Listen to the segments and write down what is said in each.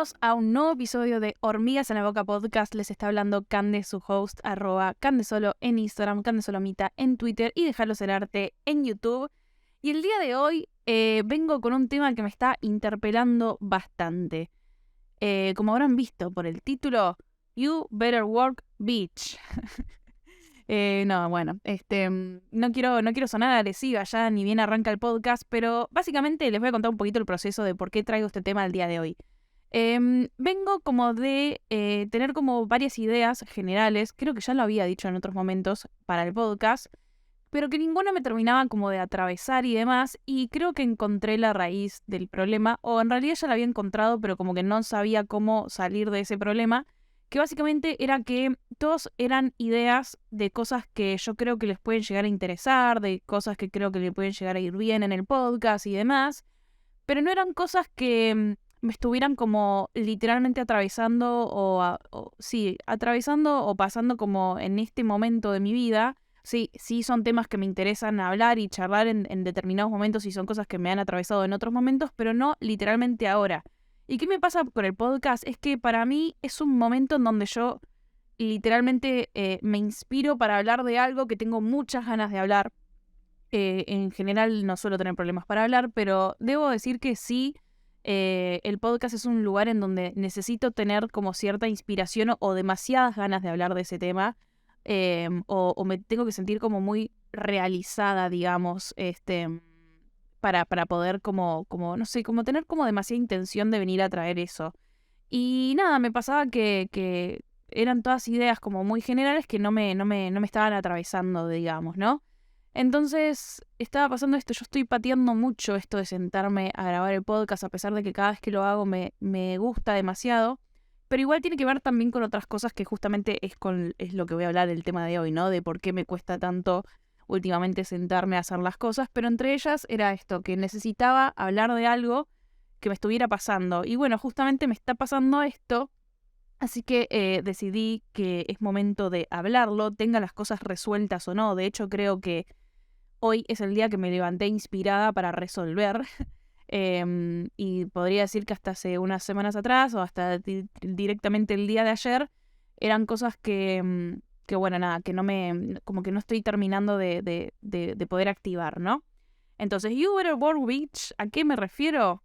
Bienvenidos a un nuevo episodio de Hormigas en la Boca Podcast. Les está hablando Cande, su host, @Candesolo en Instagram, Candesolomita en Twitter y Dejarlos el Arte en YouTube. Y el día de hoy vengo con un tema que me está interpelando bastante. Como habrán visto por el título, You Better Work, Bitch. No quiero sonar agresiva ya, ni bien arranca el podcast, pero básicamente les voy a contar un poquito el proceso de por qué traigo este tema el día de hoy. Vengo como de tener como varias ideas generales, creo que ya lo había dicho en otros momentos para el podcast, pero que ninguna me terminaba como de atravesar y demás, y creo que encontré la raíz del problema, o en realidad ya la había encontrado, pero como que no sabía cómo salir de ese problema, que básicamente era que todos eran ideas de cosas que yo creo que les pueden llegar a interesar, de cosas que creo que le pueden llegar a ir bien en el podcast y demás, pero no eran cosas que me estuvieran como literalmente atravesando atravesando o pasando como en este momento de mi vida. Sí son temas que me interesan hablar y charlar en determinados momentos y son cosas que me han atravesado en otros momentos, pero no literalmente ahora. ¿Y qué me pasa con el podcast? Es que para mí es un momento en donde yo literalmente me inspiro para hablar de algo que tengo muchas ganas de hablar. En general no suelo tener problemas para hablar, pero debo decir que sí, el podcast es un lugar en donde necesito tener como cierta inspiración o demasiadas ganas de hablar de ese tema, o me tengo que sentir como muy realizada, digamos, para poder no sé, como tener como demasiada intención de venir a traer eso. Y nada, me pasaba que eran todas ideas como muy generales que no me estaban atravesando, digamos, ¿no? Entonces, estaba pasando esto, yo estoy pateando mucho esto de sentarme a grabar el podcast, a pesar de que cada vez que lo hago me gusta demasiado, pero igual tiene que ver también con otras cosas que justamente es lo que voy a hablar el tema de hoy, ¿no? De por qué me cuesta tanto últimamente sentarme a hacer las cosas, pero entre ellas era esto, que necesitaba hablar de algo que me estuviera pasando. Y bueno, justamente me está pasando esto, así que decidí que es momento de hablarlo, tenga las cosas resueltas o no. De hecho, creo que hoy es el día que me levanté inspirada para resolver. Y podría decir que hasta hace unas semanas atrás o hasta directamente el día de ayer eran cosas que bueno, nada, que como que no estoy terminando de poder activar, ¿no? Entonces, You Better Work, Bitch, ¿a qué me refiero?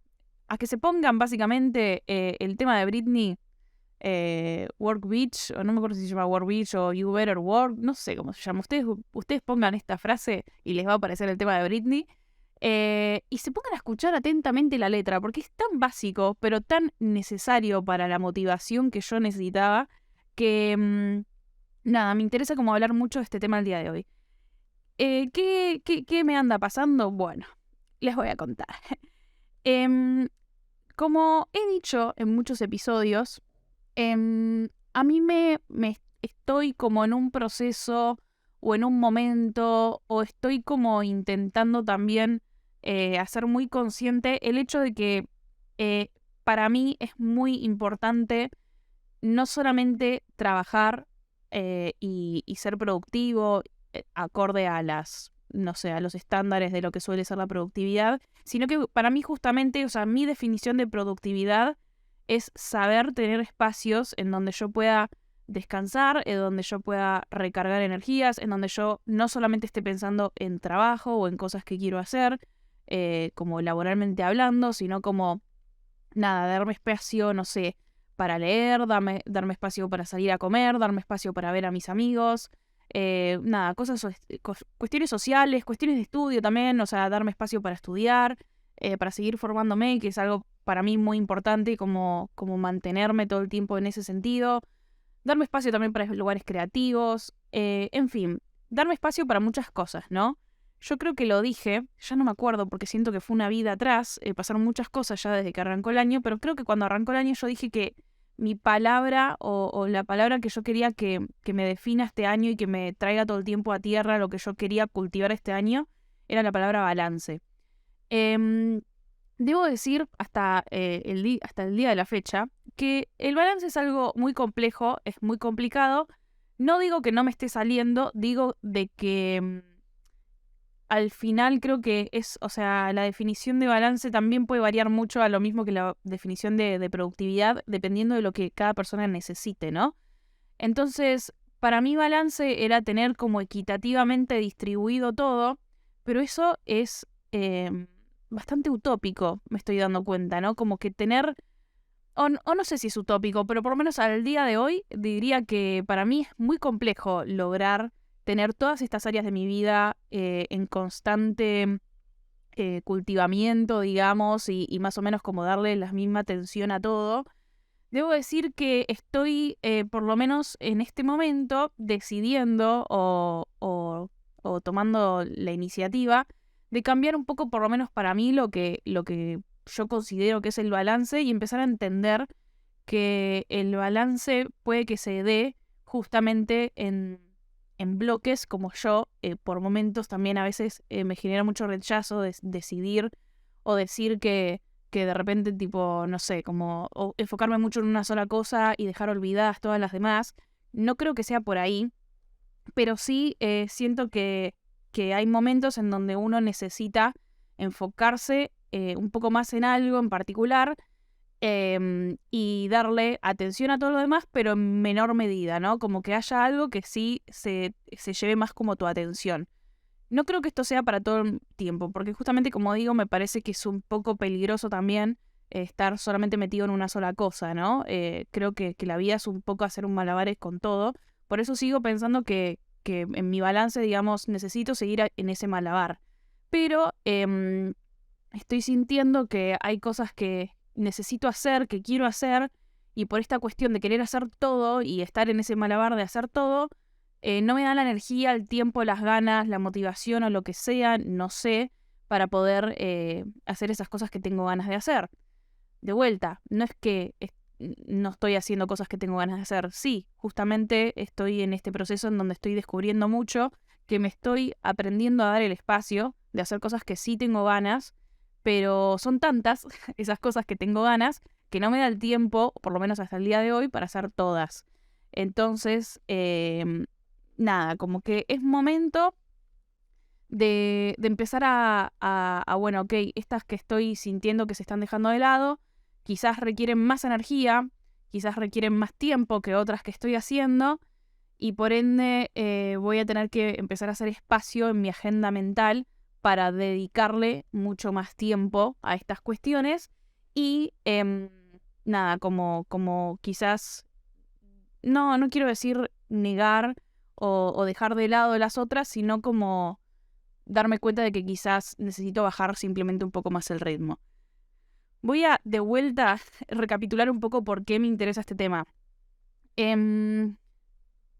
A que se pongan básicamente el tema de Britney, Work Beach, o no me acuerdo si se llama Work Beach o You Better Work, no sé cómo se llama. Ustedes pongan esta frase y les va a aparecer el tema de Britney. Y se pongan a escuchar atentamente la letra, porque es tan básico, pero tan necesario para la motivación que yo necesitaba, que nada, me interesa como hablar mucho de este tema el día de hoy. ¿Qué me anda pasando? Bueno, les voy a contar. Como he dicho en muchos episodios, a mí me estoy como en un proceso o en un momento o estoy como intentando también hacer muy consciente el hecho de que para mí es muy importante no solamente trabajar y ser productivo acorde a no sé, a los estándares de lo que suele ser la productividad, sino que para mí justamente, o sea, mi definición de productividad es saber tener espacios en donde yo pueda descansar, en donde yo pueda recargar energías, en donde yo no solamente esté pensando en trabajo o en cosas que quiero hacer, como laboralmente hablando, sino como, nada, darme espacio, no sé, para leer, darme espacio para salir a comer, darme espacio para ver a mis amigos, nada, cuestiones sociales, cuestiones de estudio también, o sea, darme espacio para estudiar, para seguir formándome, que es algo para mí muy importante, como mantenerme todo el tiempo en ese sentido, darme espacio también para lugares creativos, en fin, darme espacio para muchas cosas, ¿no? Yo creo que lo dije, ya no me acuerdo porque siento que fue una vida atrás, pasaron muchas cosas ya desde que arrancó el año, pero creo que cuando arrancó el año yo dije que mi palabra o la palabra que yo quería que me defina este año y que me traiga todo el tiempo a tierra lo que yo quería cultivar este año era la palabra balance. Em, Debo decir hasta el día de la fecha que el balance es algo muy complejo, es muy complicado. No digo que no me esté saliendo, digo de que al final creo que o sea, la definición de balance también puede variar mucho a lo mismo que la definición de productividad, dependiendo de lo que cada persona necesite, ¿no? Entonces, para mí balance era tener como equitativamente distribuido todo, pero eso es bastante utópico, me estoy dando cuenta, ¿no? Como que tener, o no sé si es utópico, pero por lo menos al día de hoy diría que para mí es muy complejo lograr tener todas estas áreas de mi vida en constante cultivamiento, digamos, y más o menos como darle la misma atención a todo. Debo decir que estoy, por lo menos en este momento, decidiendo o tomando la iniciativa de cambiar un poco, por lo menos para mí, lo que yo considero que es el balance y empezar a entender que el balance puede que se dé justamente en bloques, como yo, por momentos también a veces me genera mucho rechazo decidir o decir que de repente, tipo, no sé, como o enfocarme mucho en una sola cosa y dejar olvidadas todas las demás. No creo que sea por ahí, pero sí siento que hay momentos en donde uno necesita enfocarse un poco más en algo en particular y darle atención a todo lo demás, pero en menor medida, ¿no? Como que haya algo que sí se lleve más como tu atención. No creo que esto sea para todo el tiempo, porque justamente como digo, me parece que es un poco peligroso también estar solamente metido en una sola cosa, ¿no? Creo que la vida es un poco hacer un malabares con todo. Por eso sigo pensando que en mi balance, digamos, necesito seguir en ese malabar. Pero estoy sintiendo que hay cosas que necesito hacer, que quiero hacer, y por esta cuestión de querer hacer todo y estar en ese malabar de hacer todo, no me da la energía, el tiempo, las ganas, la motivación o lo que sea, no sé, para poder hacer esas cosas que tengo ganas de hacer. De vuelta, no es que no estoy haciendo cosas que tengo ganas de hacer. Sí, justamente estoy en este proceso en donde estoy descubriendo mucho, que me estoy aprendiendo a dar el espacio de hacer cosas que sí tengo ganas, pero son tantas esas cosas que tengo ganas que no me da el tiempo, por lo menos hasta el día de hoy, para hacer todas. Entonces, nada, como que es momento de empezar bueno, ok, estas que estoy sintiendo que se están dejando de lado, quizás requieren más energía, quizás requieren más tiempo que otras que estoy haciendo, y por ende voy a tener que empezar a hacer espacio en mi agenda mental para dedicarle mucho más tiempo a estas cuestiones y nada, como quizás, no quiero decir negar o dejar de lado las otras, sino como darme cuenta de que quizás necesito bajar simplemente un poco más el ritmo. Voy a, de vuelta, recapitular un poco por qué me interesa este tema.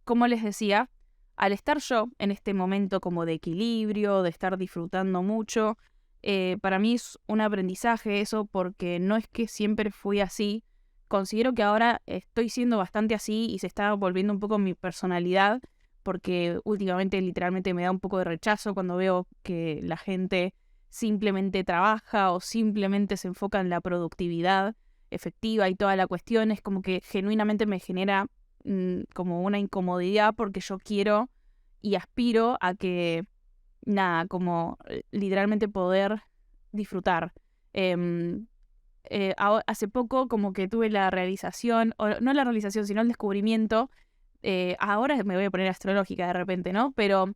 Como les decía, al estar yo en este momento como de equilibrio, de estar disfrutando mucho, para mí es un aprendizaje eso porque no es que siempre fui así. Considero que ahora estoy siendo bastante así y se está volviendo un poco mi personalidad porque últimamente literalmente me da un poco de rechazo cuando veo que la gente simplemente trabaja o simplemente se enfoca en la productividad efectiva y toda la cuestión. Es como que genuinamente me genera como una incomodidad porque yo quiero y aspiro a que, nada, como literalmente poder disfrutar. Hace poco como que tuve la realización, o no la realización, sino el descubrimiento, ahora me voy a poner astrológica de repente, ¿no? Pero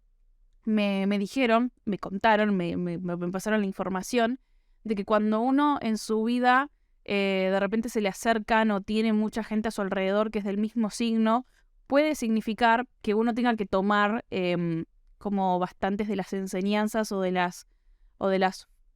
me dijeron, me contaron, me pasaron la información de que cuando uno en su vida de repente se le acercan o tiene mucha gente a su alrededor que es del mismo signo, puede significar que uno tenga que tomar como bastantes de las enseñanzas o de las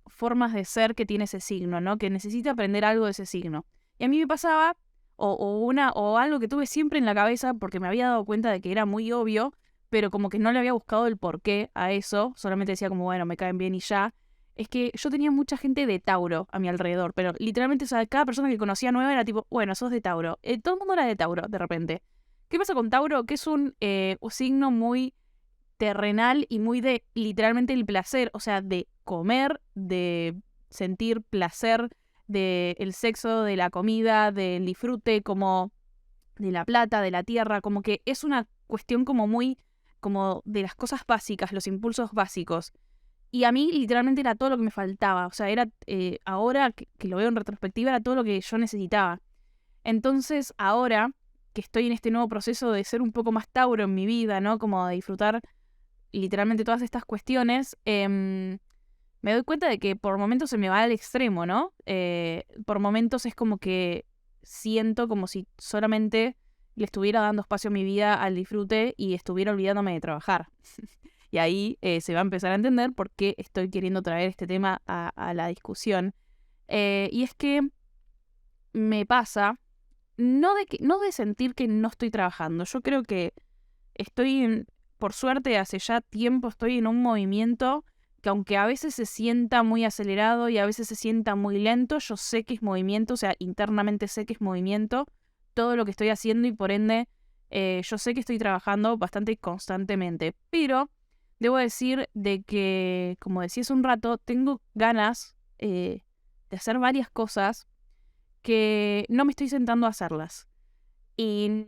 formas de ser que tiene ese signo, ¿no? Que necesita aprender algo de ese signo. Y a mí me pasaba, o algo que tuve siempre en la cabeza porque me había dado cuenta de que era muy obvio, pero como que no le había buscado el porqué a eso, solamente decía como, bueno, me caen bien y ya, es que yo tenía mucha gente de Tauro a mi alrededor, pero literalmente, o sea, cada persona que conocía nueva era tipo, bueno, sos de Tauro. Todo el mundo era de Tauro, de repente. ¿Qué pasa con Tauro? Que es un signo muy terrenal y muy de literalmente el placer, o sea, de comer, de sentir placer, del sexo, de la comida, del disfrute, como de la plata, de la tierra, como que es una cuestión como muy, como de las cosas básicas, los impulsos básicos. Y a mí literalmente era todo lo que me faltaba. O sea, era ahora que lo veo en retrospectiva, era todo lo que yo necesitaba. Entonces, ahora que estoy en este nuevo proceso de ser un poco más Tauro en mi vida, ¿no? Como de disfrutar literalmente todas estas cuestiones, me doy cuenta de que por momentos se me va al extremo, ¿no? Por momentos es como que siento como si solamente le estuviera dando espacio a mi vida al disfrute y estuviera olvidándome de trabajar. Y ahí se va a empezar a entender por qué estoy queriendo traer este tema a la discusión. Y es que me pasa, no de sentir que no estoy trabajando. Yo creo que por suerte, hace ya tiempo estoy en un movimiento que aunque a veces se sienta muy acelerado y a veces se sienta muy lento, yo sé que es movimiento, o sea, internamente sé que es movimiento todo lo que estoy haciendo y por ende yo sé que estoy trabajando bastante constantemente. Pero debo decir de que, como decía hace un rato, tengo ganas de hacer varias cosas que no me estoy sentando a hacerlas. Y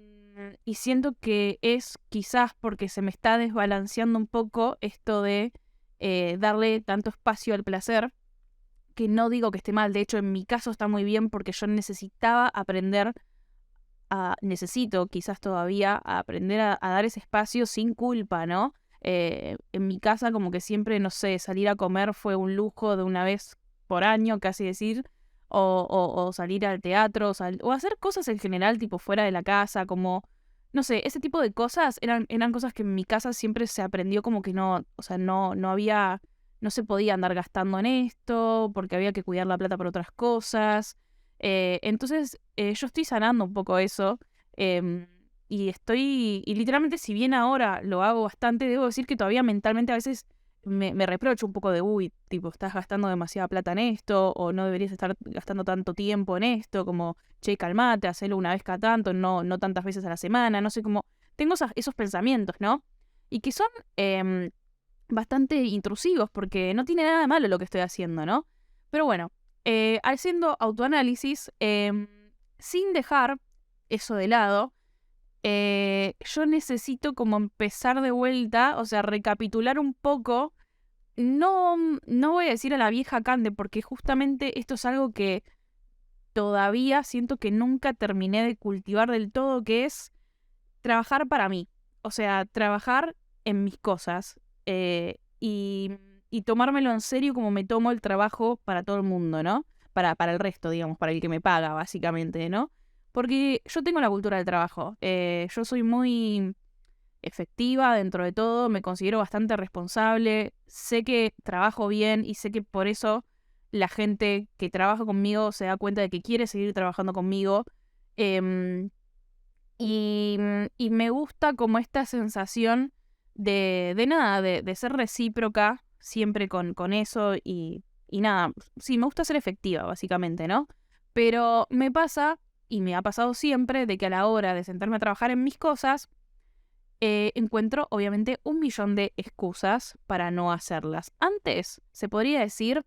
siento que es quizás porque se me está desbalanceando un poco esto de darle tanto espacio al placer, que no digo que esté mal, de hecho en mi caso está muy bien porque yo necesito quizás todavía aprender a dar ese espacio sin culpa, ¿no? En mi casa como que siempre, no sé, salir a comer fue un lujo de una vez por año, casi decir, o salir al teatro, o hacer cosas en general, tipo fuera de la casa, como, no sé, ese tipo de cosas eran cosas que en mi casa siempre se aprendió como que no, o sea, no se podía andar gastando en esto, porque había que cuidar la plata por otras cosas. Entonces, yo estoy sanando un poco eso. em, y literalmente, si bien ahora lo hago bastante, debo decir que todavía mentalmente a veces me reprocho un poco de, uy, tipo, estás gastando demasiada plata en esto, o no deberías estar gastando tanto tiempo en esto, como, che, calmate, hacelo una vez cada tanto, no tantas veces a la semana, no sé cómo. Tengo esos pensamientos, ¿no? Y que son em, bastante intrusivos, porque no tiene nada de malo lo que estoy haciendo, ¿no? Pero bueno, haciendo autoanálisis, sin dejar eso de lado, yo necesito como empezar de vuelta, o sea, recapitular un poco. No voy a decir a la vieja Cande, porque justamente esto es algo que todavía siento que nunca terminé de cultivar del todo, que es trabajar para mí. O sea, trabajar en mis cosas y tomármelo en serio como me tomo el trabajo para todo el mundo, ¿no? Para el resto, digamos, para el que me paga, básicamente, ¿no? Porque yo tengo la cultura del trabajo. Yo soy muy efectiva dentro de todo, me considero bastante responsable, sé que trabajo bien y sé que por eso la gente que trabaja conmigo se da cuenta de que quiere seguir trabajando conmigo. Em, y me gusta como esta sensación de nada, de ser recíproca siempre con eso y nada, sí, me gusta ser efectiva, básicamente, ¿no? Pero me pasa, y me ha pasado siempre, de que a la hora de sentarme a trabajar en mis cosas, encuentro obviamente un millón de excusas para no hacerlas. Antes se podría decir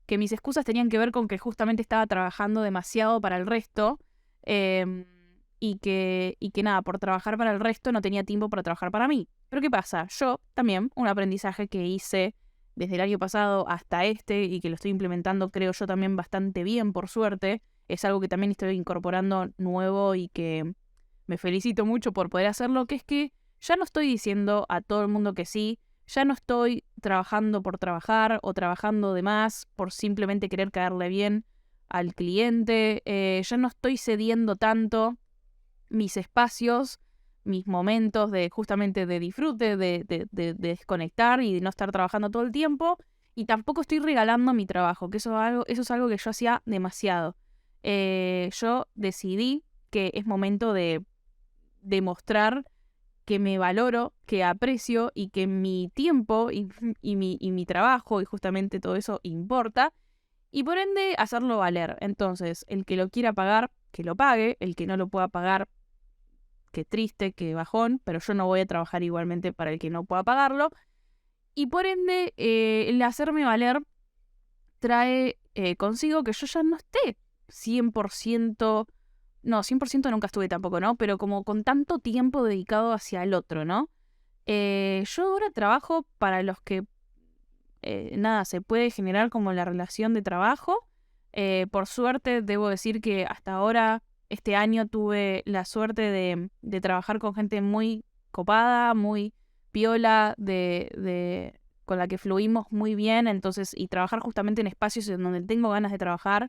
que mis excusas tenían que ver con que justamente estaba trabajando demasiado para el resto em, y que nada, por trabajar para el resto no tenía tiempo para trabajar para mí. Pero ¿qué pasa? Yo también, un aprendizaje que hice desde el año pasado hasta este y que lo estoy implementando creo yo también bastante bien, por suerte, es algo que también estoy incorporando nuevo y que me felicito mucho por poder hacerlo, que es que ya no estoy diciendo a todo el mundo que sí, ya no estoy trabajando por trabajar o trabajando de más por simplemente querer caerle bien al cliente, ya no estoy cediendo tanto mis espacios, mis momentos de justamente de disfrute, de desconectar y de no estar trabajando todo el tiempo, y tampoco estoy regalando mi trabajo, que eso es algo que yo hacía demasiado. Yo decidí que es momento de demostrar que me valoro, que aprecio y que mi tiempo y mi trabajo y justamente todo eso importa y por ende hacerlo valer. Entonces, el que lo quiera pagar, que lo pague, el que no lo pueda pagar, qué triste, qué bajón, pero yo no voy a trabajar igualmente para el que no pueda pagarlo. Y por ende, el hacerme valer trae consigo que yo ya no esté 100%. No, 100% nunca estuve tampoco, ¿no? Pero como con tanto tiempo dedicado hacia el otro, ¿no? Yo ahora trabajo para los que nada, se puede generar como la relación de trabajo. Por suerte, debo decir que hasta ahora, este año, tuve la suerte de trabajar con gente muy copada, muy piola, con la que fluimos muy bien, entonces, y trabajar justamente en espacios en donde tengo ganas de trabajar,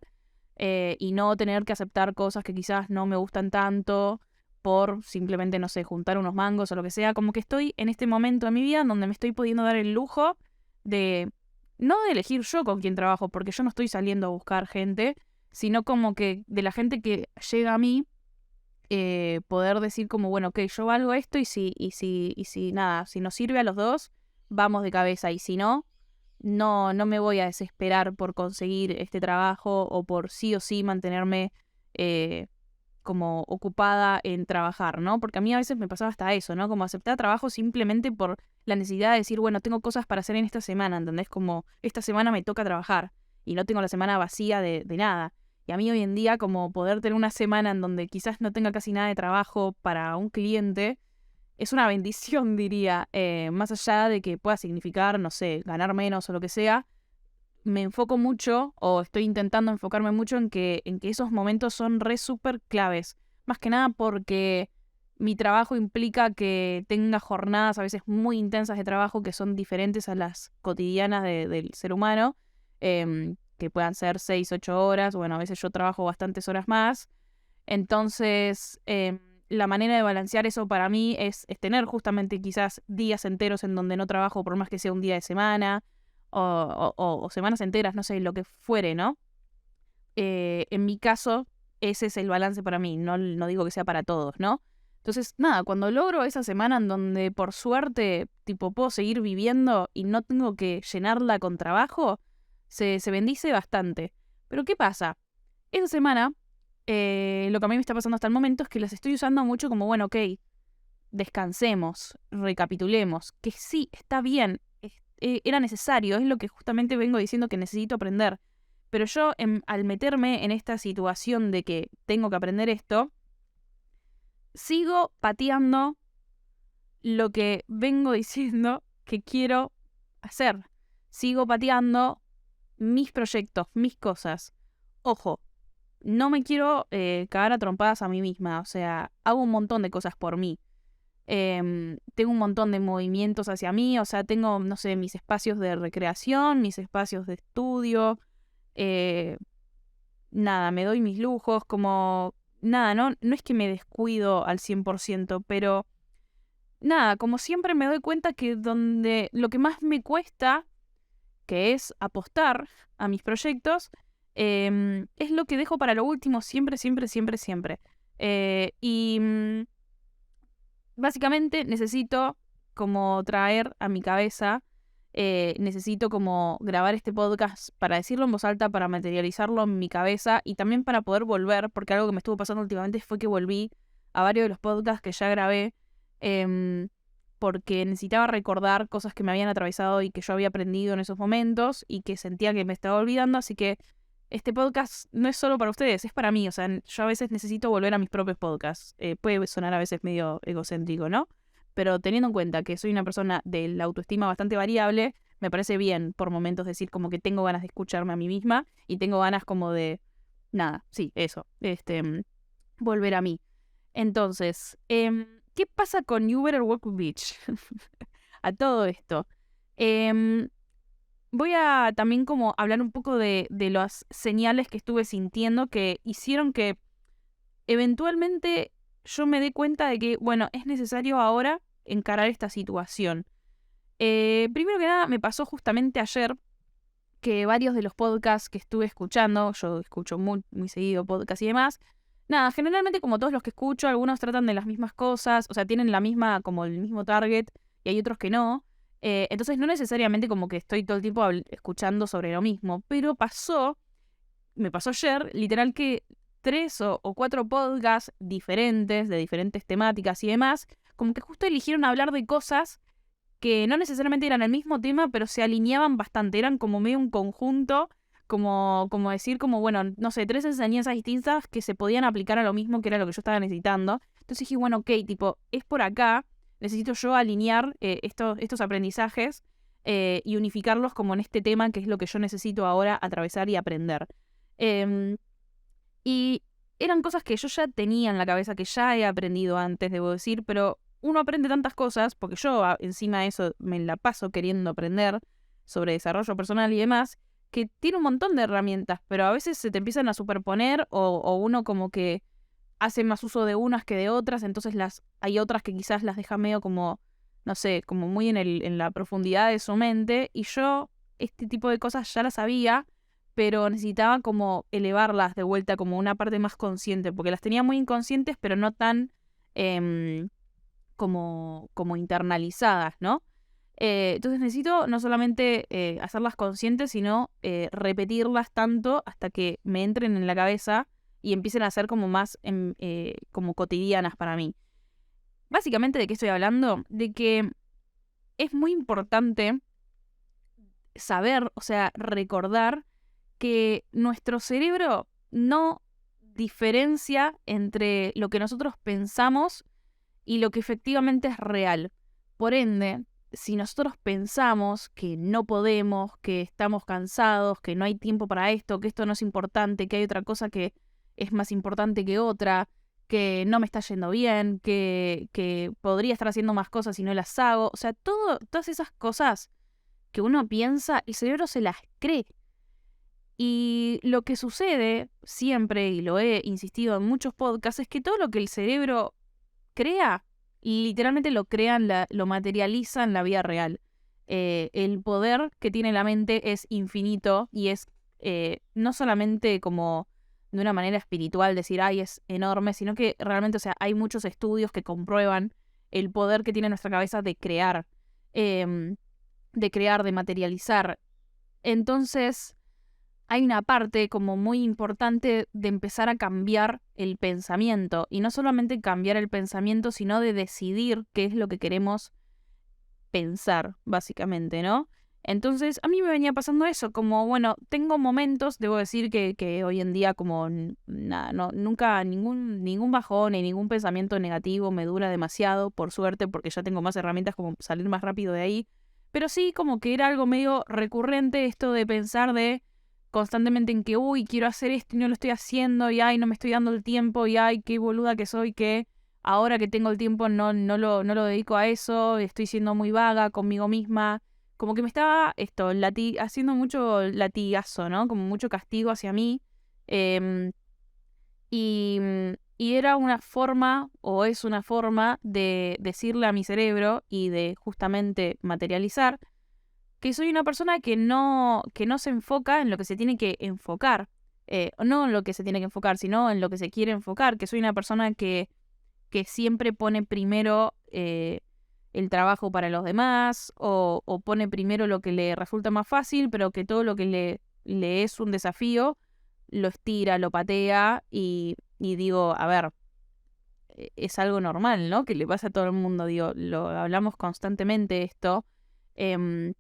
y no tener que aceptar cosas que quizás no me gustan tanto por simplemente, no sé, juntar unos mangos o lo que sea. Como que estoy en este momento de mi vida en donde me estoy pudiendo dar el lujo de, no de elegir yo con quién trabajo, porque yo no estoy saliendo a buscar gente, sino como que de la gente que llega a mí, poder decir como, bueno, ok, yo valgo esto y si nada, si nos sirve a los dos, vamos de cabeza, y si no, no me voy a desesperar por conseguir este trabajo o por sí o sí mantenerme como ocupada en trabajar, ¿no? Porque a mí a veces me pasaba hasta eso, ¿no? Como aceptar trabajo simplemente por la necesidad de decir, bueno, tengo cosas para hacer en esta semana, ¿entendés? Como esta semana me toca trabajar y no tengo la semana vacía de nada. Y a mí hoy en día, como poder tener una semana en donde quizás no tenga casi nada de trabajo para un cliente, es una bendición, diría. Más allá de que pueda significar, no sé, ganar menos o lo que sea, me enfoco mucho, o estoy intentando enfocarme mucho en que esos momentos son re súper claves. Más que nada porque mi trabajo implica que tenga jornadas a veces muy intensas de trabajo que son diferentes a las cotidianas del ser humano, que puedan ser 6, 8 horas. Bueno, a veces yo trabajo bastantes horas más. Entonces, la manera de balancear eso para mí es tener justamente quizás días enteros en donde no trabajo, por más que sea un día de semana, o semanas enteras, no sé, lo que fuere, ¿no? En mi caso, ese es el balance para mí, no digo que sea para todos, ¿no? Entonces, nada, cuando logro esa semana en donde por suerte, tipo, puedo seguir viviendo y no tengo que llenarla con trabajo, se bendice bastante. Pero ¿qué pasa? Esa semana, lo que a mí me está pasando hasta el momento es que las estoy usando mucho como, bueno, ok, descansemos, recapitulemos, que sí, está bien, era necesario, es lo que justamente vengo diciendo que necesito aprender. Pero yo, al meterme en esta situación de que tengo que aprender esto, sigo pateando lo que vengo diciendo que quiero hacer. Sigo pateando mis proyectos, mis cosas. Ojo, no me quiero cagar a trompadas a mí misma. O sea, hago un montón de cosas por mí. Tengo un montón de movimientos hacia mí. O sea, tengo, no sé, mis espacios de recreación, mis espacios de estudio. Nada, me doy mis lujos. Como, nada, no es que me descuido al 100%, pero nada, como siempre me doy cuenta que donde lo que más me cuesta, que es apostar a mis proyectos, es lo que dejo para lo último siempre, siempre, siempre, siempre. Básicamente necesito como traer a mi cabeza, necesito como grabar este podcast para decirlo en voz alta, para materializarlo en mi cabeza y también para poder volver, porque algo que me estuvo pasando últimamente fue que volví a varios de los podcasts que ya grabé, porque necesitaba recordar cosas que me habían atravesado y que yo había aprendido en esos momentos y que sentía que me estaba olvidando, así que este podcast no es solo para ustedes, es para mí. O sea, yo a veces necesito volver a mis propios podcasts. Puede sonar a veces medio egocéntrico, ¿no? Pero teniendo en cuenta que soy una persona de la autoestima bastante variable, me parece bien por momentos decir como que tengo ganas de escucharme a mí misma y tengo ganas como de, nada, sí, eso, volver a mí. Entonces, ¿qué pasa con You Better Work with Bitch? A todo esto. Voy a también como hablar un poco de las señales que estuve sintiendo que hicieron que eventualmente yo me dé cuenta de que, bueno, es necesario ahora encarar esta situación. Primero que nada, me pasó justamente ayer que varios de los podcasts que estuve escuchando, yo escucho muy, muy seguido podcasts y demás, nada, generalmente como todos los que escucho, algunos tratan de las mismas cosas, o sea, tienen la misma, como el mismo target, y hay otros que no. Entonces no necesariamente como que estoy todo el tiempo escuchando sobre lo mismo, pero me pasó ayer, literal que 3 o 4 podcasts diferentes, de diferentes temáticas y demás, como que justo eligieron hablar de cosas que no necesariamente eran el mismo tema, pero se alineaban bastante, eran como medio un conjunto, como decir, como bueno, no sé, 3 enseñanzas distintas que se podían aplicar a lo mismo que era lo que yo estaba necesitando. Entonces dije, bueno, ok, tipo, es por acá, necesito yo alinear estos aprendizajes. y unificarlos como en este tema que es lo que yo necesito ahora atravesar y aprender. Y eran cosas que yo ya tenía en la cabeza, que ya he aprendido antes, debo decir, pero uno aprende tantas cosas, porque yo encima de eso me la paso queriendo aprender sobre desarrollo personal y demás, que tiene un montón de herramientas, pero a veces se te empiezan a superponer o uno como que hace más uso de unas que de otras, entonces hay otras que quizás las deja medio como, no sé, como muy en la profundidad de su mente, y yo este tipo de cosas ya las sabía, pero necesitaba como elevarlas de vuelta como una parte más consciente, porque las tenía muy inconscientes, pero no tan como internalizadas, ¿no? Entonces necesito no solamente hacerlas conscientes, sino repetirlas tanto hasta que me entren en la cabeza y empiecen a ser como más como cotidianas para mí. Básicamente, ¿de qué estoy hablando? De que es muy importante saber, o sea, recordar que nuestro cerebro no diferencia entre lo que nosotros pensamos y lo que efectivamente es real. Por ende, si nosotros pensamos que no podemos, que estamos cansados, que no hay tiempo para esto, que esto no es importante, que hay otra cosa que es más importante que otra, que no me está yendo bien, que podría estar haciendo más cosas y no las hago, o sea, todas esas cosas que uno piensa, el cerebro se las cree. Y lo que sucede siempre, y lo he insistido en muchos podcasts, es que todo lo que el cerebro crea, literalmente lo crean, lo materializa en la vida real. El poder que tiene la mente es infinito y es no solamente como de una manera espiritual decir, ay, es enorme, sino que realmente, o sea, hay muchos estudios que comprueban el poder que tiene nuestra cabeza de materializar. Entonces, hay una parte como muy importante de empezar a cambiar el pensamiento. Y no solamente cambiar el pensamiento, sino de decidir qué es lo que queremos pensar, básicamente, ¿no? Entonces, a mí me venía pasando eso, como, bueno, tengo momentos, debo decir que hoy en día como nada, no, nunca ningún bajón ni ningún pensamiento negativo me dura demasiado, por suerte, porque ya tengo más herramientas como salir más rápido de ahí. Pero sí como que era algo medio recurrente esto de pensar de constantemente en que, uy, quiero hacer esto y no lo estoy haciendo, y ay, no me estoy dando el tiempo, y ay, qué boluda que soy, que ahora que tengo el tiempo no lo dedico a eso, estoy siendo muy vaga conmigo misma. Como que me estaba haciendo mucho latigazo, ¿no? Como mucho castigo hacia mí. em, y, y era una forma, o es una forma, de decirle a mi cerebro y de justamente materializar que soy una persona que no se enfoca en lo que se tiene que enfocar. No en lo que se tiene que enfocar, sino en lo que se quiere enfocar. Que soy una persona que siempre pone primero el trabajo para los demás o pone primero lo que le resulta más fácil, pero que todo lo que le es un desafío lo estira, lo patea y digo, a ver, es algo normal, ¿no? Que le pasa a todo el mundo, digo, lo hablamos constantemente esto. em,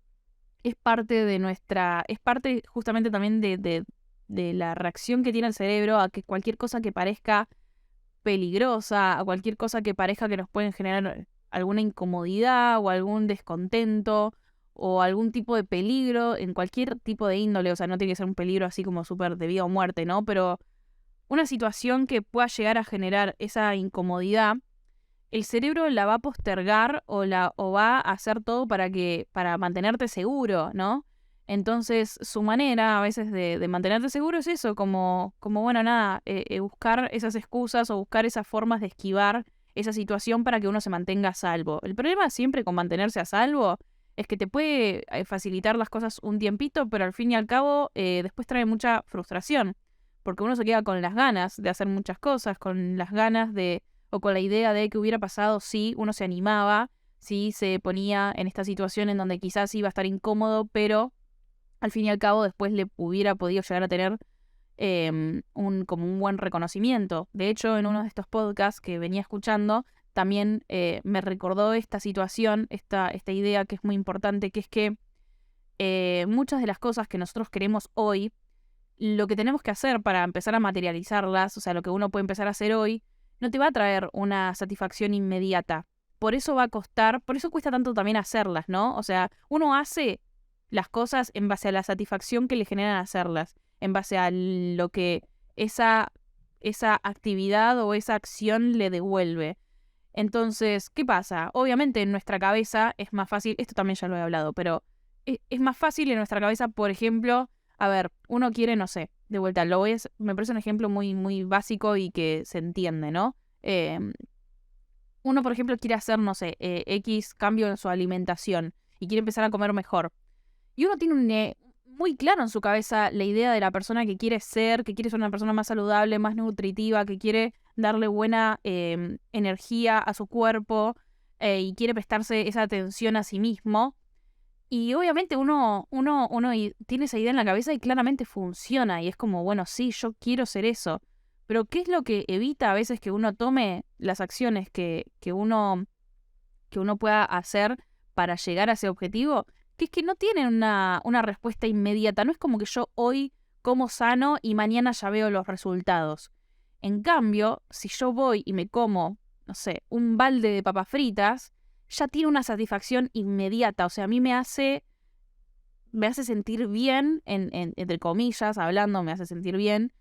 es parte justamente también de la reacción que tiene el cerebro a que cualquier cosa que parezca peligrosa, a cualquier cosa que parezca que nos pueden generar alguna incomodidad o algún descontento o algún tipo de peligro en cualquier tipo de índole, o sea, no tiene que ser un peligro así como súper de vida o muerte, ¿no? Pero una situación que pueda llegar a generar esa incomodidad, el cerebro la va a postergar o va a hacer todo para mantenerte seguro, ¿no? Entonces, su manera a veces de mantenerte seguro es eso, como bueno, nada, buscar esas excusas o buscar esas formas de esquivar esa situación para que uno se mantenga a salvo. El problema siempre con mantenerse a salvo es que te puede facilitar las cosas un tiempito, pero al fin y al cabo después trae mucha frustración, porque uno se queda con las ganas de hacer muchas cosas, con las ganas o con la idea de qué hubiera pasado si uno se animaba, si se ponía en esta situación en donde quizás iba a estar incómodo, pero al fin y al cabo después le hubiera podido llegar a tener como un buen reconocimiento. De hecho, en uno de estos podcasts que venía escuchando, también me recordó esta situación, esta idea que es muy importante, que es que muchas de las cosas que nosotros queremos hoy, lo que tenemos que hacer para empezar a materializarlas, o sea, lo que uno puede empezar a hacer hoy, no te va a traer una satisfacción inmediata. por eso va a costar, por eso cuesta tanto también hacerlas, ¿no? O sea, uno hace las cosas en base a la satisfacción que le generan hacerlas, en base a lo que esa actividad o esa acción le devuelve. Entonces, ¿qué pasa? Obviamente en nuestra cabeza es más fácil, esto también ya lo he hablado, pero es más fácil en nuestra cabeza, por ejemplo, a ver, uno quiere, no sé, de vuelta, me parece un ejemplo muy, muy básico y que se entiende, ¿no? Uno, por ejemplo, quiere hacer, no sé, X cambio en su alimentación y quiere empezar a comer mejor. Y uno tiene muy claro en su cabeza la idea de la persona que quiere ser una persona más saludable, más nutritiva, que quiere darle buena energía a su cuerpo y quiere prestarse esa atención a sí mismo. Y obviamente uno tiene esa idea en la cabeza y claramente funciona. Y es como, bueno, sí, yo quiero ser eso. Pero ¿qué es lo que evita a veces que uno tome las acciones que uno pueda hacer para llegar a ese objetivo? Que es que no tienen una respuesta inmediata. No es como que yo hoy como sano y mañana ya veo los resultados. En cambio, si yo voy y me como, no sé, un balde de papas fritas, ya tiene una satisfacción inmediata. O sea, a mí me hace sentir bien, entre comillas, hablando, me hace sentir bien.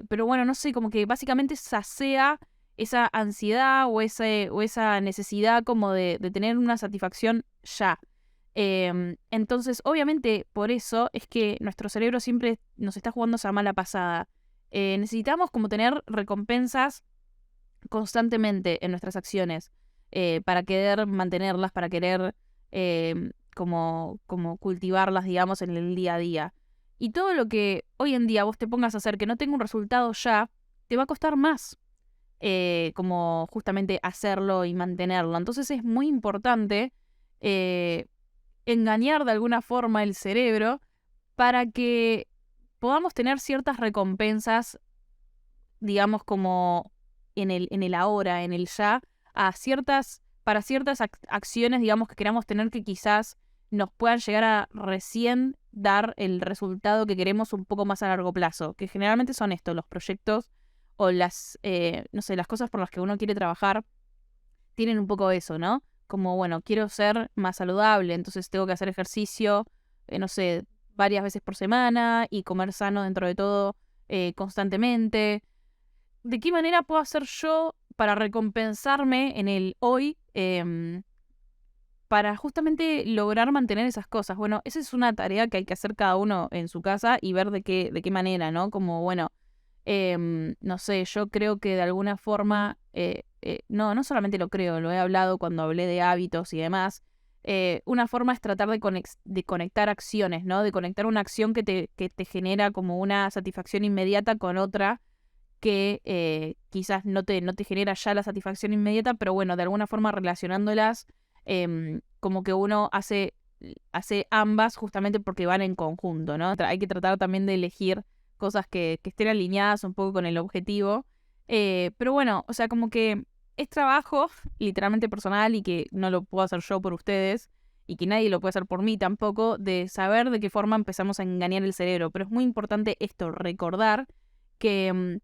Pero bueno, no sé, como que básicamente sacea esa ansiedad o esa necesidad como de tener una satisfacción ya. Entonces, obviamente, por eso es que nuestro cerebro siempre nos está jugando esa mala pasada. Necesitamos como tener recompensas constantemente en nuestras acciones para querer mantenerlas, para querer como cultivarlas, digamos, en el día a día. Y todo lo que hoy en día vos te pongas a hacer que no tenga un resultado ya, te va a costar más como justamente hacerlo y mantenerlo. Entonces es muy importante engañar de alguna forma el cerebro para que podamos tener ciertas recompensas, digamos, como en el ahora, en el ya, para ciertas acciones, digamos, que queramos tener que quizás nos puedan llegar a recién dar el resultado que queremos un poco más a largo plazo, que generalmente son estos, los proyectos o no sé, las cosas por las que uno quiere trabajar, tienen un poco eso, ¿no? Como, bueno, quiero ser más saludable, entonces tengo que hacer ejercicio, no sé, varias veces por semana y comer sano dentro de todo constantemente. ¿De qué manera puedo hacer yo para recompensarme en el hoy para justamente lograr mantener esas cosas? Bueno, esa es una tarea que hay que hacer cada uno en su casa y ver de qué manera, ¿no? Como, bueno, no sé, yo creo que de alguna forma, no solamente lo creo, lo he hablado cuando hablé de hábitos y demás. Una forma es tratar de conectar acciones, ¿no? De conectar una acción que te genera como una satisfacción inmediata con otra que quizás no te genera ya la satisfacción inmediata, pero bueno, de alguna forma relacionándolas, como que uno hace ambas justamente porque van en conjunto, ¿no? Hay que tratar también de elegir cosas que estén alineadas un poco con el objetivo. Pero bueno, o sea, como que es trabajo literalmente personal y que no lo puedo hacer yo por ustedes y que nadie lo puede hacer por mí tampoco, de saber de qué forma empezamos a engañar el cerebro. Pero es muy importante esto, recordar que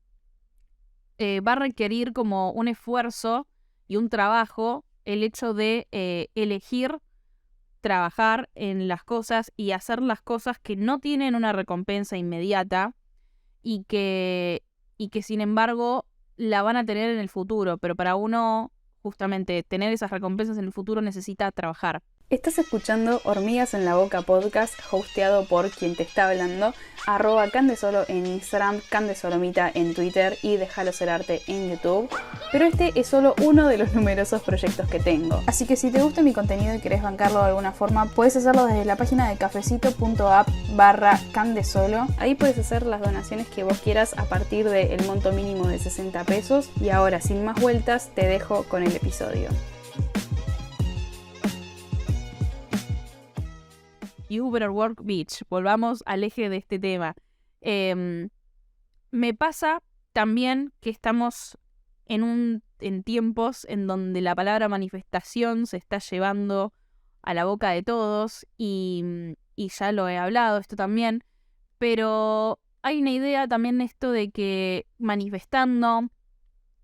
va a requerir como un esfuerzo y un trabajo el hecho de elegir trabajar en las cosas y hacer las cosas que no tienen una recompensa inmediata y que sin embargo la van a tener en el futuro, pero para uno justamente tener esas recompensas en el futuro necesita trabajar. Estás escuchando Hormigas en la Boca podcast, hosteado por quien te está hablando, @candesolo en Instagram, candesolomita en Twitter y Déjalo Ser Arte en YouTube. Pero este es solo uno de los numerosos proyectos que tengo. Así que si te gusta mi contenido y querés bancarlo de alguna forma, puedes hacerlo desde la página de cafecito.app/candesolo. Ahí puedes hacer las donaciones que vos quieras a partir del monto mínimo de 60 pesos. Y ahora, sin más vueltas, te dejo con el episodio. You Better Work Bitch. Volvamos al eje de este tema. Me pasa también que estamos en tiempos en donde la palabra manifestación se está llevando a la boca de todos y ya lo he hablado esto también, pero hay una idea también de esto de que manifestando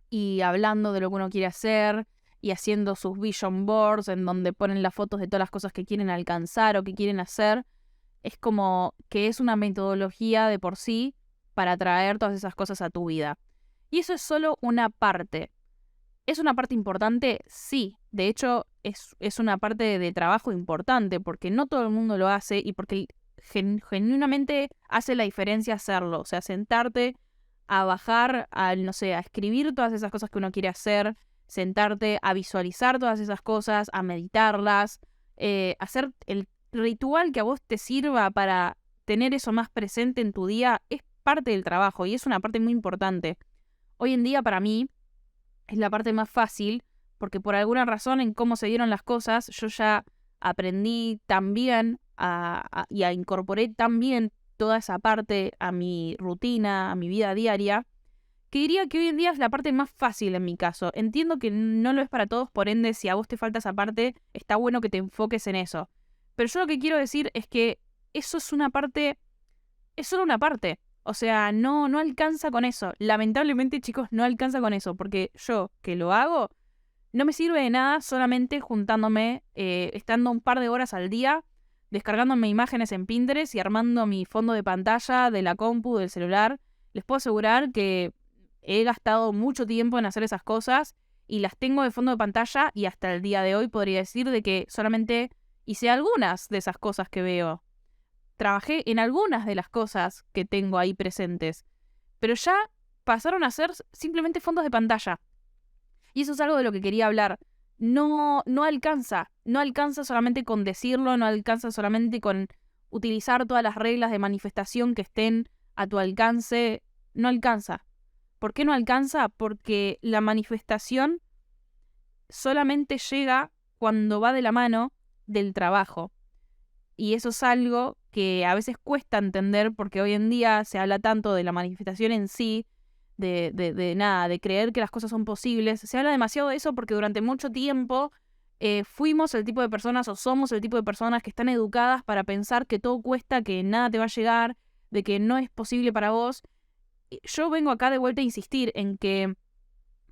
y hablando de lo que uno quiere hacer y haciendo sus vision boards en donde ponen las fotos de todas las cosas que quieren alcanzar o que quieren hacer. Es como que es una metodología de por sí para atraer todas esas cosas a tu vida. Y eso es solo una parte. ¿Es una parte importante? Sí. De hecho, es una parte de trabajo importante porque no todo el mundo lo hace y porque genuinamente hace la diferencia hacerlo. O sea, sentarte a bajar, no sé, a escribir todas esas cosas que uno quiere hacer, sentarte a visualizar todas esas cosas, a meditarlas, hacer el ritual que a vos te sirva para tener eso más presente en tu día, es parte del trabajo y es una parte muy importante. Hoy en día para mí es la parte más fácil porque por alguna razón en cómo se dieron las cosas yo ya aprendí tan bien y incorporé tan bien toda esa parte a mi rutina, a mi vida diaria, que diría que hoy en día es la parte más fácil en mi caso. Entiendo que no lo es para todos, por ende, si a vos te falta esa parte, está bueno que te enfoques en eso. Pero yo lo que quiero decir es que eso es una parte, es solo una parte. O sea, no alcanza con eso. Lamentablemente, chicos, no alcanza con eso, porque yo, que lo hago, no me sirve de nada solamente juntándome, estando un par de horas al día, descargándome imágenes en Pinterest y armando mi fondo de pantalla de la compu, del celular. Les puedo asegurar que he gastado mucho tiempo en hacer esas cosas y las tengo de fondo de pantalla y hasta el día de hoy podría decir de que solamente hice algunas de esas cosas que veo. Trabajé en algunas de las cosas que tengo ahí presentes, pero ya pasaron a ser simplemente fondos de pantalla. Y eso es algo de lo que quería hablar. No alcanza solamente con decirlo, no alcanza solamente con utilizar todas las reglas de manifestación que estén a tu alcance, no alcanza. ¿Por qué no alcanza? Porque la manifestación solamente llega cuando va de la mano del trabajo. Y eso es algo que a veces cuesta entender porque hoy en día se habla tanto de la manifestación en sí, de creer que las cosas son posibles. Se habla demasiado de eso porque durante mucho tiempo fuimos el tipo de personas o somos el tipo de personas que están educadas para pensar que todo cuesta, que nada te va a llegar, de que no es posible para vos. Yo vengo acá de vuelta a insistir en que,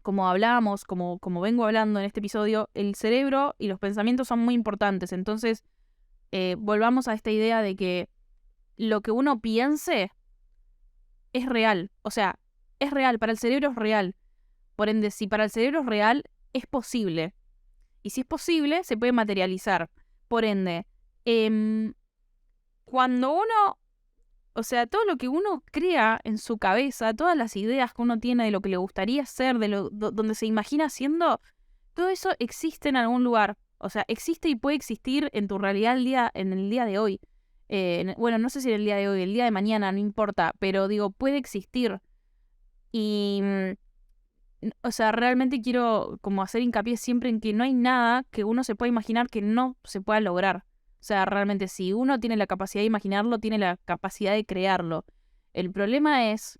como hablábamos, como vengo hablando en este episodio, el cerebro y los pensamientos son muy importantes. Entonces, volvamos a esta idea de que lo que uno piense es real. O sea, es real, para el cerebro es real. Por ende, si para el cerebro es real, es posible. Y si es posible, se puede materializar. Por ende, cuando uno, o sea, todo lo que uno crea en su cabeza, todas las ideas que uno tiene de lo que le gustaría ser, donde se imagina siendo, todo eso existe en algún lugar. O sea, existe y puede existir en tu realidad en el día de hoy. Bueno, no sé si en el día de hoy, el día de mañana, no importa, pero digo, puede existir. Y, o sea, realmente quiero como hacer hincapié siempre en que no hay nada que uno se pueda imaginar que no se pueda lograr. O sea, realmente si uno tiene la capacidad de imaginarlo, tiene la capacidad de crearlo. El problema es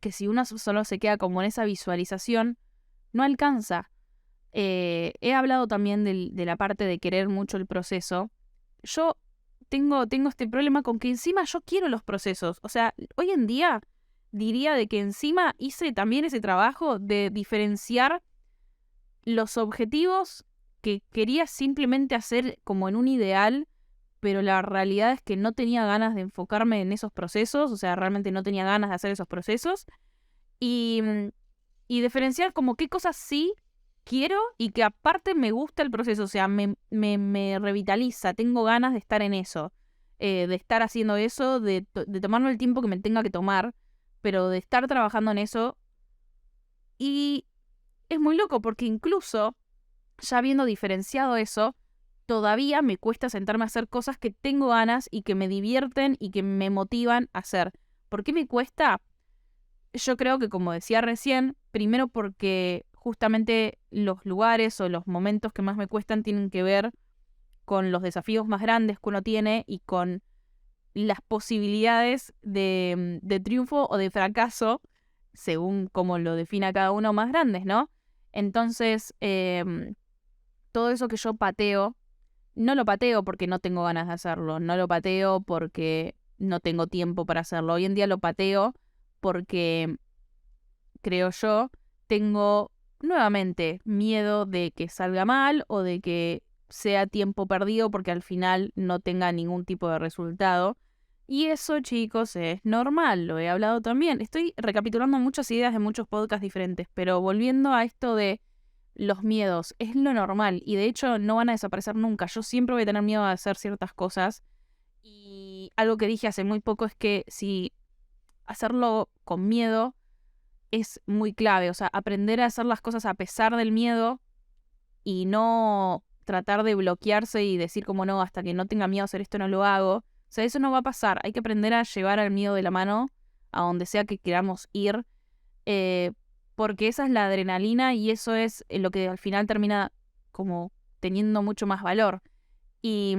que si uno solo se queda como en esa visualización, no alcanza. He hablado también de la parte de querer mucho el proceso. Yo tengo este problema con que encima yo quiero los procesos. O sea, hoy en día diría de que encima hice también ese trabajo de diferenciar los objetivos que quería simplemente hacer como en un ideal, pero la realidad es que no tenía ganas de enfocarme en esos procesos, o sea, realmente no tenía ganas de hacer esos procesos, y diferenciar como qué cosas sí quiero y que aparte me gusta el proceso, o sea, me revitaliza, tengo ganas de estar en eso, de estar haciendo eso, de tomarme el tiempo que me tenga que tomar, pero de estar trabajando en eso. Y es muy loco porque incluso ya habiendo diferenciado eso, todavía me cuesta sentarme a hacer cosas que tengo ganas y que me divierten y que me motivan a hacer. ¿Por qué me cuesta? Yo creo que, como decía recién, primero porque justamente los lugares o los momentos que más me cuestan tienen que ver con los desafíos más grandes que uno tiene y con las posibilidades de triunfo o de fracaso, según cómo lo defina cada uno, más grandes, ¿no? Entonces, todo eso que yo pateo, no lo pateo porque no tengo ganas de hacerlo, no lo pateo porque no tengo tiempo para hacerlo. Hoy en día lo pateo porque, creo yo, tengo nuevamente, miedo de que salga mal o de que sea tiempo perdido porque al final no tenga ningún tipo de resultado. Y eso, chicos, es normal, lo he hablado también. Estoy recapitulando muchas ideas de muchos podcasts diferentes, pero volviendo a esto de los miedos, es lo normal y de hecho no van a desaparecer nunca. Yo siempre voy a tener miedo a hacer ciertas cosas y algo que dije hace muy poco es que si hacerlo con miedo es muy clave, o sea, aprender a hacer las cosas a pesar del miedo y no tratar de bloquearse y decir como no, hasta que no tenga miedo a hacer esto no lo hago. O sea, eso no va a pasar. Hay que aprender a llevar al miedo de la mano a donde sea que queramos ir, porque esa es la adrenalina y eso es lo que al final termina como teniendo mucho más valor. Y,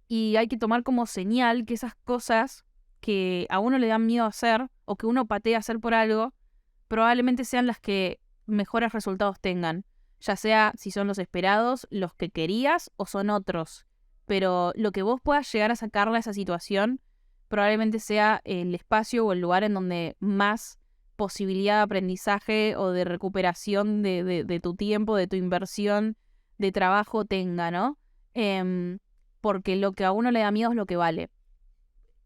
y hay que tomar como señal que esas cosas que a uno le dan miedo a hacer o que uno patea a hacer por algo, probablemente sean las que mejores resultados tengan. Ya sea si son los esperados, los que querías o son otros. Pero lo que vos puedas llegar a sacarle a esa situación probablemente sea el espacio o el lugar en donde más posibilidad de aprendizaje o de recuperación de tu tiempo, de tu inversión, de trabajo tenga, ¿no? Porque lo que a uno le da miedo es lo que vale.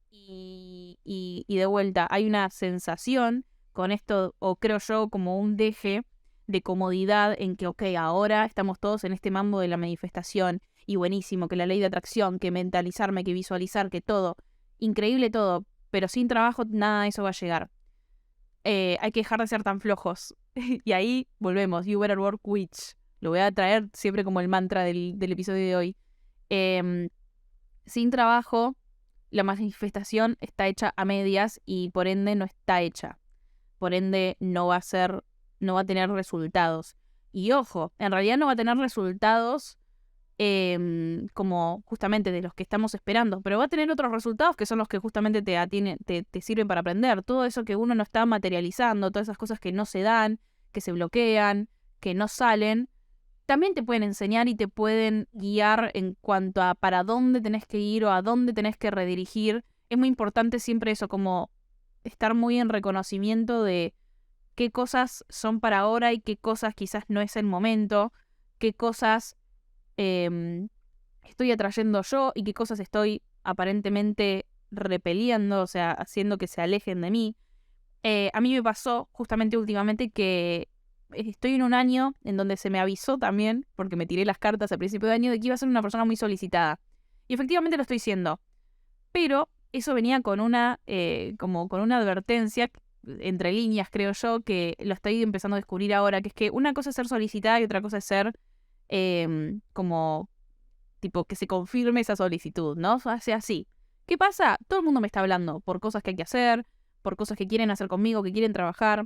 Y de vuelta, hay una sensación con esto, o creo yo, como un deje de comodidad en que, ok, ahora estamos todos en este mambo de la manifestación y buenísimo, que la ley de atracción, que mentalizarme, que visualizar, que todo, increíble todo, pero sin trabajo nada de eso va a llegar. Hay que dejar de ser tan flojos. Y ahí volvemos, you better work which. Lo voy a traer siempre como el mantra del episodio de hoy. Sin trabajo, la manifestación está hecha a medias y por ende no está hecha. Por ende no va a tener resultados. Y ojo, en realidad no va a tener resultados como justamente de los que estamos esperando, pero va a tener otros resultados que son los que justamente te sirven para aprender. Todo eso que uno no está materializando, todas esas cosas que no se dan, que se bloquean, que no salen, también te pueden enseñar y te pueden guiar en cuanto a para dónde tenés que ir o a dónde tenés que redirigir. Es muy importante siempre eso, como estar muy en reconocimiento de qué cosas son para ahora y qué cosas quizás no es el momento, qué cosas estoy atrayendo yo y qué cosas estoy aparentemente repeliendo, o sea, haciendo que se alejen de mí. A mí me pasó justamente últimamente que estoy en un año en donde se me avisó también, porque me tiré las cartas a principio de año, de que iba a ser una persona muy solicitada. Y efectivamente lo estoy siendo. Pero eso venía con como con una advertencia, entre líneas creo yo, que lo estoy empezando a descubrir ahora, que es que una cosa es ser solicitada y otra cosa es ser como tipo que se confirme esa solicitud, ¿no? O sea, así. ¿Qué pasa? Todo el mundo me está hablando por cosas que hay que hacer, por cosas que quieren hacer conmigo, que quieren trabajar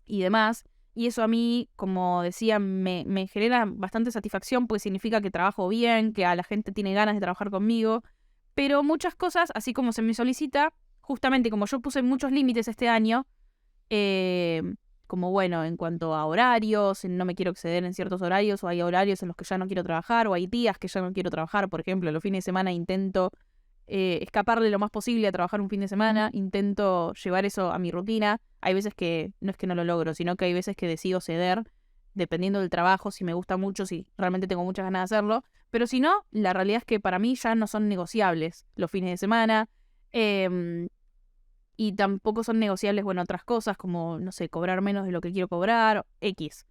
y demás. Y eso a mí, como decía, me genera bastante satisfacción porque significa que trabajo bien, que a la gente tiene ganas de trabajar conmigo. Pero muchas cosas, así como se me solicita, justamente como yo puse muchos límites este año, como bueno, en cuanto a horarios, no me quiero exceder en ciertos horarios, o hay horarios en los que ya no quiero trabajar, o hay días que ya no quiero trabajar, por ejemplo, los fines de semana intento escaparle lo más posible a trabajar un fin de semana, intento llevar eso a mi rutina. Hay veces que no es que no lo logro, sino que hay veces que decido ceder, dependiendo del trabajo, si me gusta mucho, si realmente tengo muchas ganas de hacerlo, pero si no, la realidad es que para mí ya no son negociables los fines de semana, y tampoco son negociables, bueno, otras cosas como, no sé, cobrar menos de lo que quiero cobrar, X.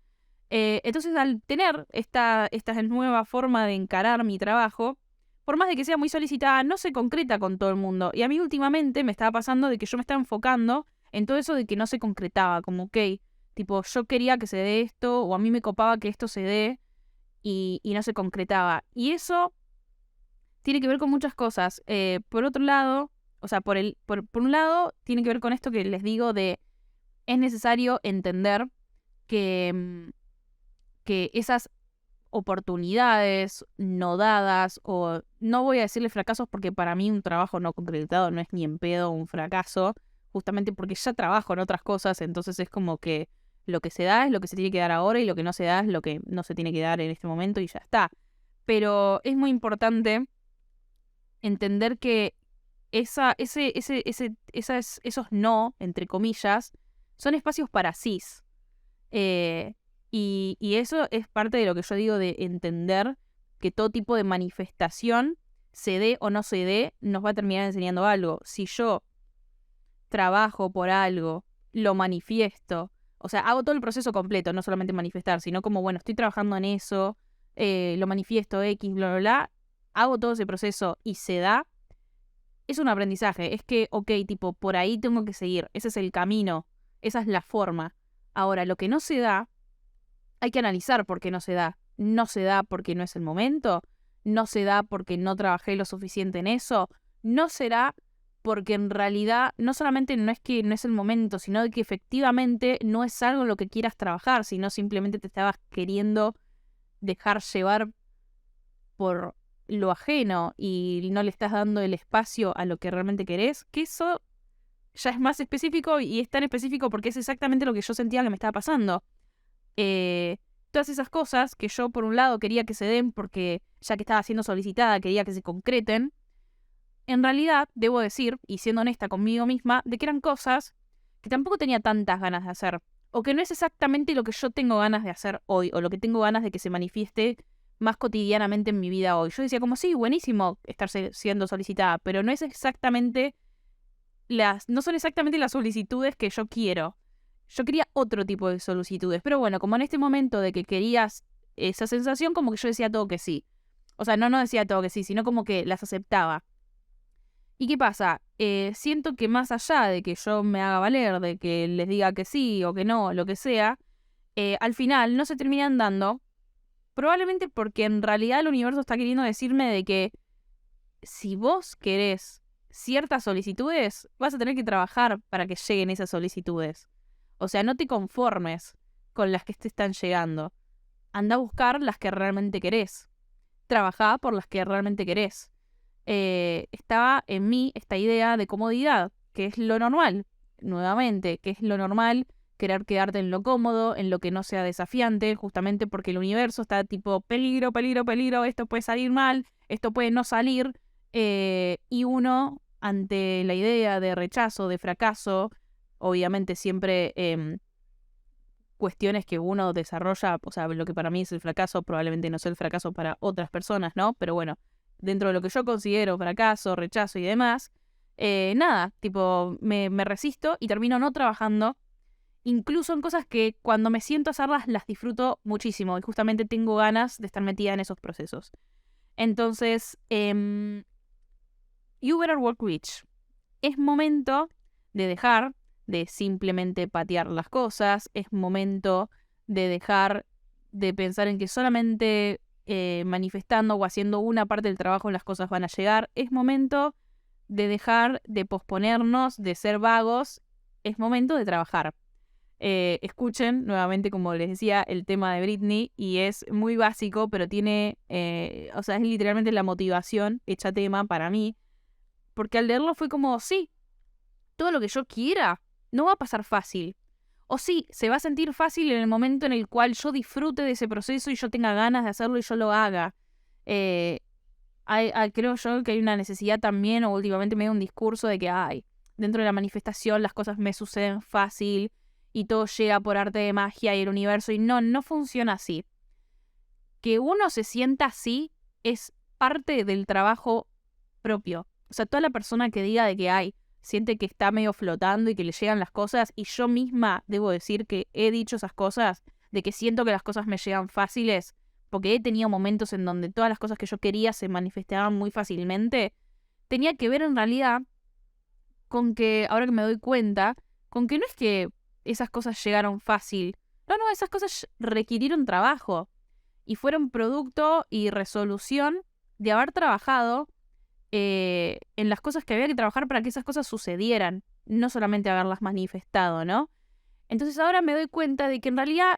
Entonces, al tener esta nueva forma de encarar mi trabajo, por más de que sea muy solicitada, no se concreta con todo el mundo. Y a mí últimamente me estaba pasando de que yo me estaba enfocando en todo eso de que no se concretaba, como, ok, tipo, yo quería que se dé esto, o a mí me copaba que esto se dé, y no se concretaba. Y eso tiene que ver con muchas cosas. Por otro lado, o sea, por un lado, tiene que ver con esto que les digo de es necesario entender que esas oportunidades no dadas, o no voy a decirle fracasos porque para mí un trabajo no concretado no es ni en pedo un fracaso, justamente porque ya trabajo en otras cosas, entonces es como que lo que se da es lo que se tiene que dar ahora y lo que no se da es lo que no se tiene que dar en este momento y ya está. Pero es muy importante entender que esos no, entre comillas, son espacios para cis. Y eso es parte de lo que yo digo de entender que todo tipo de manifestación, se dé o no se dé, nos va a terminar enseñando algo. Si yo trabajo por algo, lo manifiesto, o sea, hago todo el proceso completo, no solamente manifestar, sino como, bueno, estoy trabajando en eso, lo manifiesto, X, bla, bla, bla, hago todo ese proceso y se da, es un aprendizaje. Es que, ok, tipo, por ahí tengo que seguir, ese es el camino, esa es la forma. Ahora, lo que no se da, hay que analizar por qué no se da. No se da porque no es el momento, no se da porque no trabajé lo suficiente en eso, no será porque en realidad no solamente no es que no es el momento, sino de que efectivamente no es algo en lo que quieras trabajar, sino simplemente te estabas queriendo dejar llevar por lo ajeno y no le estás dando el espacio a lo que realmente querés, que eso ya es más específico y es tan específico porque es exactamente lo que yo sentía que me estaba pasando. Todas esas cosas que yo por un lado quería que se den porque ya que estaba siendo solicitada quería que se concreten, en realidad debo decir, y siendo honesta conmigo misma, de que eran cosas que tampoco tenía tantas ganas de hacer, o que no es exactamente lo que yo tengo ganas de hacer hoy, o lo que tengo ganas de que se manifieste más cotidianamente en mi vida hoy. Yo decía como, sí, buenísimo estar siendo solicitada, pero no es exactamente no son exactamente las solicitudes que yo quiero. Yo quería otro tipo de solicitudes, pero bueno, como en este momento de que querías esa sensación, como que yo decía todo que sí. O sea, no decía todo que sí, sino como que las aceptaba. ¿Y qué pasa? Siento que más allá de que yo me haga valer, de que les diga que sí o que no, lo que sea, al final no se terminan dando, probablemente porque en realidad el universo está queriendo decirme de que si vos querés ciertas solicitudes, vas a tener que trabajar para que lleguen esas solicitudes. O sea, no te conformes con las que te están llegando. Anda a buscar las que realmente querés. Trabajá por las que realmente querés. Estaba en mí esta idea de comodidad, que es lo normal, nuevamente, que es lo normal querer quedarte en lo cómodo, en lo que no sea desafiante, justamente porque el universo está tipo peligro, peligro, peligro, esto puede salir mal, esto puede no salir, y uno, ante la idea de rechazo, de fracaso, obviamente siempre cuestiones que uno desarrolla, o sea, lo que para mí es el fracaso, probablemente no sea el fracaso para otras personas, ¿no? Pero bueno, dentro de lo que yo considero fracaso, rechazo y demás, nada, tipo, me resisto y termino no trabajando, incluso en cosas que cuando me siento a hacerlas las disfruto muchísimo y justamente tengo ganas de estar metida en esos procesos. Entonces, you better work rich. Es momento de dejar de simplemente patear las cosas, es momento de dejar de pensar en que solamente manifestando o haciendo una parte del trabajo las cosas van a llegar, es momento de dejar de posponernos, de ser vagos, es momento de trabajar. Escuchen nuevamente, como les decía, el tema de Britney y es muy básico, pero tiene, o sea, es literalmente la motivación hecha tema para mí, porque al leerlo fue como, sí, todo lo que yo quiera no va a pasar fácil. O sí, se va a sentir fácil en el momento en el cual yo disfrute de ese proceso y yo tenga ganas de hacerlo y yo lo haga. Creo yo que hay una necesidad también, o últimamente me da un discurso de que, dentro de la manifestación las cosas me suceden fácil y todo llega por arte de magia y el universo, y no funciona así. Que uno se sienta así es parte del trabajo propio. O sea, toda la persona que diga de que siente que está medio flotando y que le llegan las cosas, y yo misma debo decir que he dicho esas cosas, de que siento que las cosas me llegan fáciles, porque he tenido momentos en donde todas las cosas que yo quería se manifestaban muy fácilmente, tenía que ver en realidad con que, ahora que me doy cuenta, con que no es que esas cosas llegaron fácil. No, esas cosas requirieron trabajo y fueron producto y resolución de haber trabajado en las cosas que había que trabajar para que esas cosas sucedieran, no solamente haberlas manifestado, ¿no? Entonces ahora me doy cuenta de que en realidad,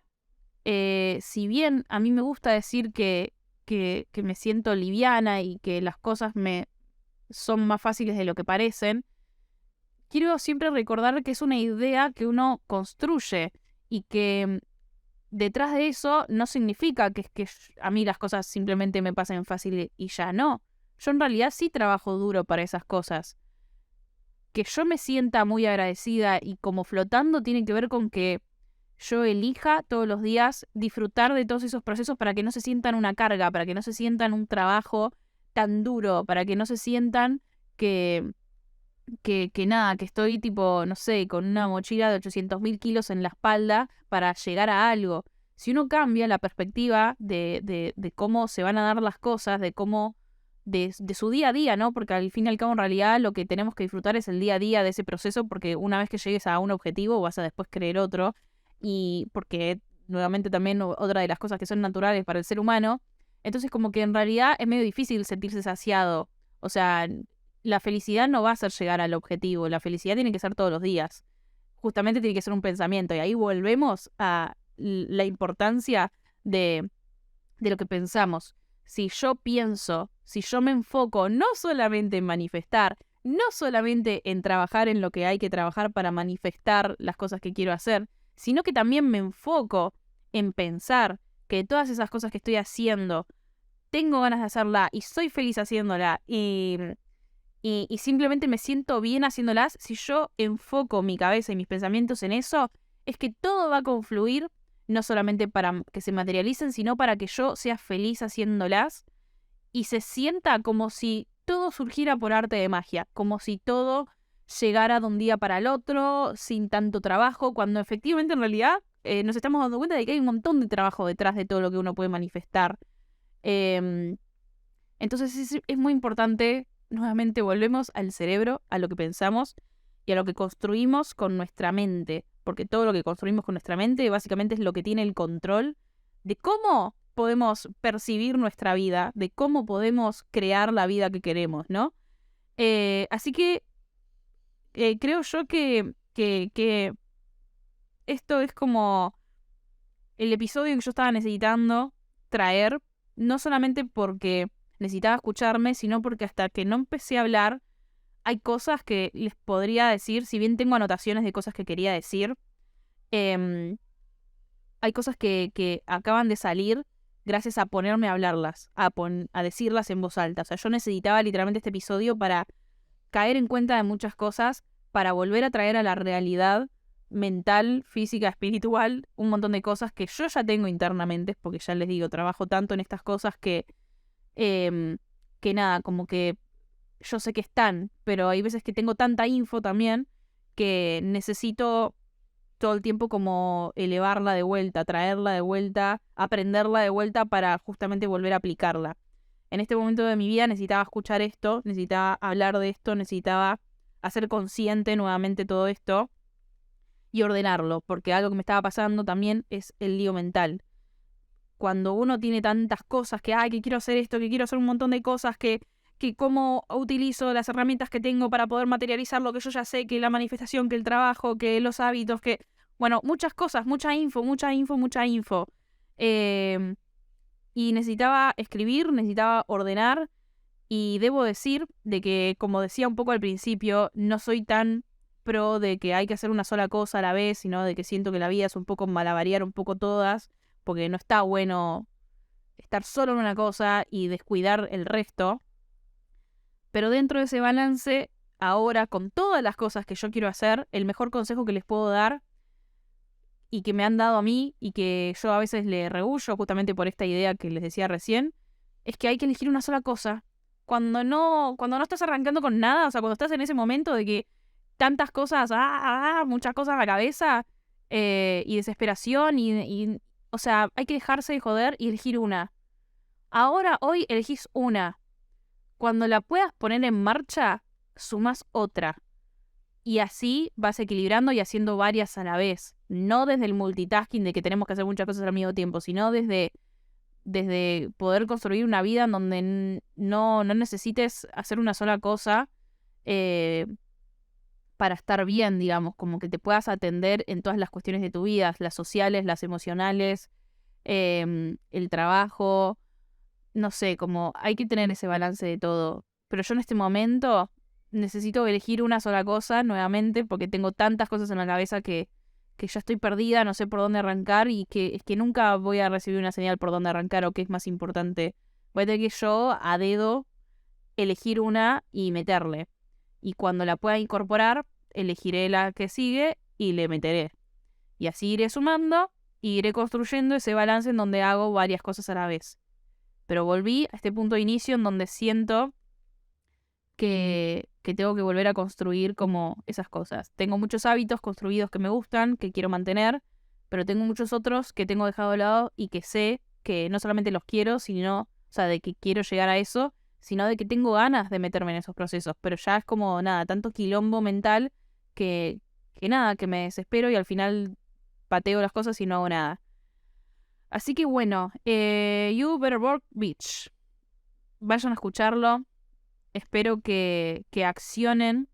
si bien a mí me gusta decir que me siento liviana y que las cosas me son más fáciles de lo que parecen, quiero siempre recordar que es una idea que uno construye y que detrás de eso no significa que a mí las cosas simplemente me pasen fácil y ya no. Yo en realidad sí trabajo duro para esas cosas. Que yo me sienta muy agradecida y como flotando tiene que ver con que yo elija todos los días disfrutar de todos esos procesos para que no se sientan una carga, para que no se sientan un trabajo tan duro, para que no se sientan que nada, que estoy tipo, no sé, con una mochila de 800.000 kilos en la espalda para llegar a algo. Si uno cambia la perspectiva de cómo se van a dar las cosas, de cómo, de su día a día, ¿no? Porque al fin y al cabo, en realidad, lo que tenemos que disfrutar es el día a día de ese proceso, porque una vez que llegues a un objetivo, vas a después querer otro, y porque, nuevamente, también otra de las cosas que son naturales para el ser humano, entonces como que en realidad es medio difícil sentirse saciado. O sea, la felicidad no va a ser llegar al objetivo, la felicidad tiene que ser todos los días. Justamente tiene que ser un pensamiento, y ahí volvemos a la importancia de lo que pensamos. Si yo pienso, si yo me enfoco no solamente en manifestar, no solamente en trabajar en lo que hay que trabajar para manifestar las cosas que quiero hacer, sino que también me enfoco en pensar que todas esas cosas que estoy haciendo, tengo ganas de hacerla y soy feliz haciéndola y simplemente me siento bien haciéndolas, si yo enfoco mi cabeza y mis pensamientos en eso, es que todo va a confluir, no solamente para que se materialicen, sino para que yo sea feliz haciéndolas y se sienta como si todo surgiera por arte de magia, como si todo llegara de un día para el otro, sin tanto trabajo, cuando efectivamente en realidad nos estamos dando cuenta de que hay un montón de trabajo detrás de todo lo que uno puede manifestar. Entonces es muy importante, nuevamente volvemos al cerebro, a lo que pensamos y a lo que construimos con nuestra mente, porque todo lo que construimos con nuestra mente básicamente es lo que tiene el control de cómo podemos percibir nuestra vida, de cómo podemos crear la vida que queremos, ¿no? Así que creo yo que esto es como el episodio que yo estaba necesitando traer, no solamente porque necesitaba escucharme, sino porque hasta que no empecé a hablar, hay cosas que les podría decir, si bien tengo anotaciones de cosas que quería decir, hay cosas que acaban de salir gracias a ponerme a hablarlas, a decirlas en voz alta. O sea, yo necesitaba literalmente este episodio para caer en cuenta de muchas cosas, para volver a traer a la realidad mental, física, espiritual, un montón de cosas que yo ya tengo internamente, porque ya les digo, trabajo tanto en estas cosas que nada, como que yo sé que están, pero hay veces que tengo tanta info también que necesito todo el tiempo como elevarla de vuelta, traerla de vuelta, aprenderla de vuelta para justamente volver a aplicarla. En este momento de mi vida necesitaba escuchar esto, necesitaba hablar de esto, necesitaba hacer consciente nuevamente todo esto y ordenarlo, porque algo que me estaba pasando también es el lío mental. Cuando uno tiene tantas cosas, que quiero hacer esto, que quiero hacer un montón de cosas, que cómo utilizo las herramientas que tengo para poder materializar lo que yo ya sé, que la manifestación, que el trabajo, que los hábitos, que, bueno, muchas cosas, mucha info. Y necesitaba escribir, necesitaba ordenar, y debo decir de que, como decía un poco al principio, no soy tan pro de que hay que hacer una sola cosa a la vez, sino de que siento que la vida es un poco malabarear un poco todas, porque no está bueno estar solo en una cosa y descuidar el resto. Pero dentro de ese balance, ahora con todas las cosas que yo quiero hacer, el mejor consejo que les puedo dar y que me han dado a mí y que yo a veces le rehúyo justamente por esta idea que les decía recién, es que hay que elegir una sola cosa. Cuando no estás arrancando con nada, o sea, cuando estás en ese momento de que tantas cosas, muchas cosas a la cabeza y desesperación y o sea, hay que dejarse de joder y elegir una. Ahora, hoy elegís una. Cuando la puedas poner en marcha, sumás otra. Y así vas equilibrando y haciendo varias a la vez. No desde el multitasking de que tenemos que hacer muchas cosas al mismo tiempo, sino desde poder construir una vida en donde no necesites hacer una sola cosa para estar bien, digamos, como que te puedas atender en todas las cuestiones de tu vida, las sociales, las emocionales, el trabajo, no sé, como hay que tener ese balance de todo. Pero yo en este momento necesito elegir una sola cosa nuevamente porque tengo tantas cosas en la cabeza que ya estoy perdida, no sé por dónde arrancar y que es que nunca voy a recibir una señal por dónde arrancar o qué es más importante. Voy a tener que yo, a dedo, elegir una y meterle. Y cuando la pueda incorporar, elegiré la que sigue y le meteré. Y así iré sumando y iré construyendo ese balance en donde hago varias cosas a la vez. Pero volví a este punto de inicio en donde siento que tengo que volver a construir como esas cosas. Tengo muchos hábitos construidos que me gustan, que quiero mantener, pero tengo muchos otros que tengo dejado de lado y que sé que no solamente los quiero, sino, o sea, de que quiero llegar a eso, sino de que tengo ganas de meterme en esos procesos. Pero ya es como, nada, tanto quilombo mental que nada, que me desespero y al final pateo las cosas y no hago nada. Así que bueno, You Better Work Bitch. Vayan a escucharlo. Espero que accionen,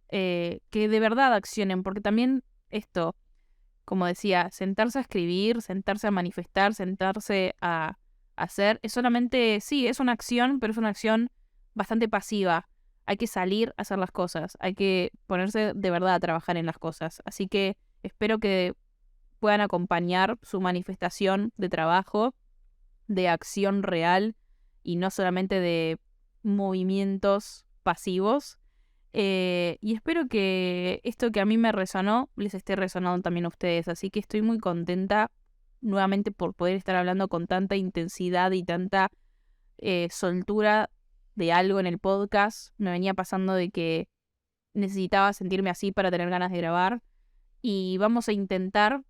que de verdad accionen, porque también esto, como decía, sentarse a escribir, sentarse a manifestar, sentarse a hacer, es solamente, sí, es una acción, pero es una acción bastante pasiva. Hay que salir a hacer las cosas, hay que ponerse de verdad a trabajar en las cosas. Así que espero que puedan acompañar su manifestación de trabajo, de acción real y no solamente de movimientos pasivos. Y espero que esto que a mí me resonó les esté resonando también a ustedes. Así que estoy muy contenta nuevamente por poder estar hablando con tanta intensidad y tanta soltura de algo en el podcast. Me venía pasando de que necesitaba sentirme así para tener ganas de grabar. Y vamos a intentar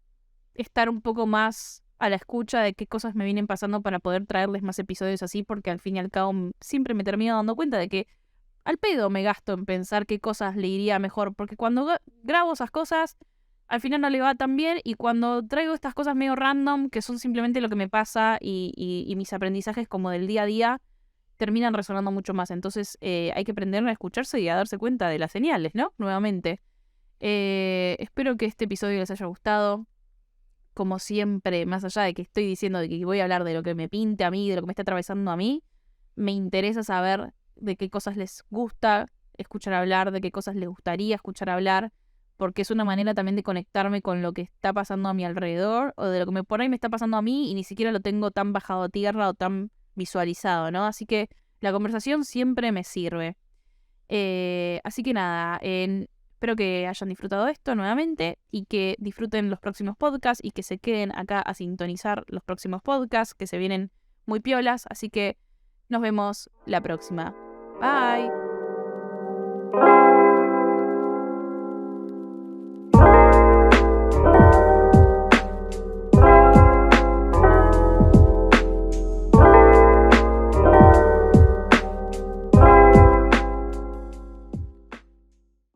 estar un poco más a la escucha de qué cosas me vienen pasando para poder traerles más episodios así, porque al fin y al cabo siempre me termino dando cuenta de que al pedo me gasto en pensar qué cosas le iría mejor, porque cuando grabo esas cosas, al final no le va tan bien, y cuando traigo estas cosas medio random, que son simplemente lo que me pasa y mis aprendizajes como del día a día, terminan resonando mucho más. Entonces hay que aprender a escucharse y a darse cuenta de las señales, ¿no? Nuevamente. Espero que este episodio les haya gustado. Como siempre, más allá de que estoy diciendo de que voy a hablar de lo que me pinte a mí, de lo que me está atravesando a mí, me interesa saber de qué cosas les gusta escuchar hablar, de qué cosas les gustaría escuchar hablar, porque es una manera también de conectarme con lo que está pasando a mi alrededor, o de lo que por ahí me está pasando a mí y ni siquiera lo tengo tan bajado a tierra o tan visualizado, ¿no? Así que la conversación siempre me sirve. Así que nada, espero que hayan disfrutado esto nuevamente y que disfruten los próximos podcasts y que se queden acá a sintonizar los próximos podcasts que se vienen muy piolas. Así que nos vemos la próxima. Bye.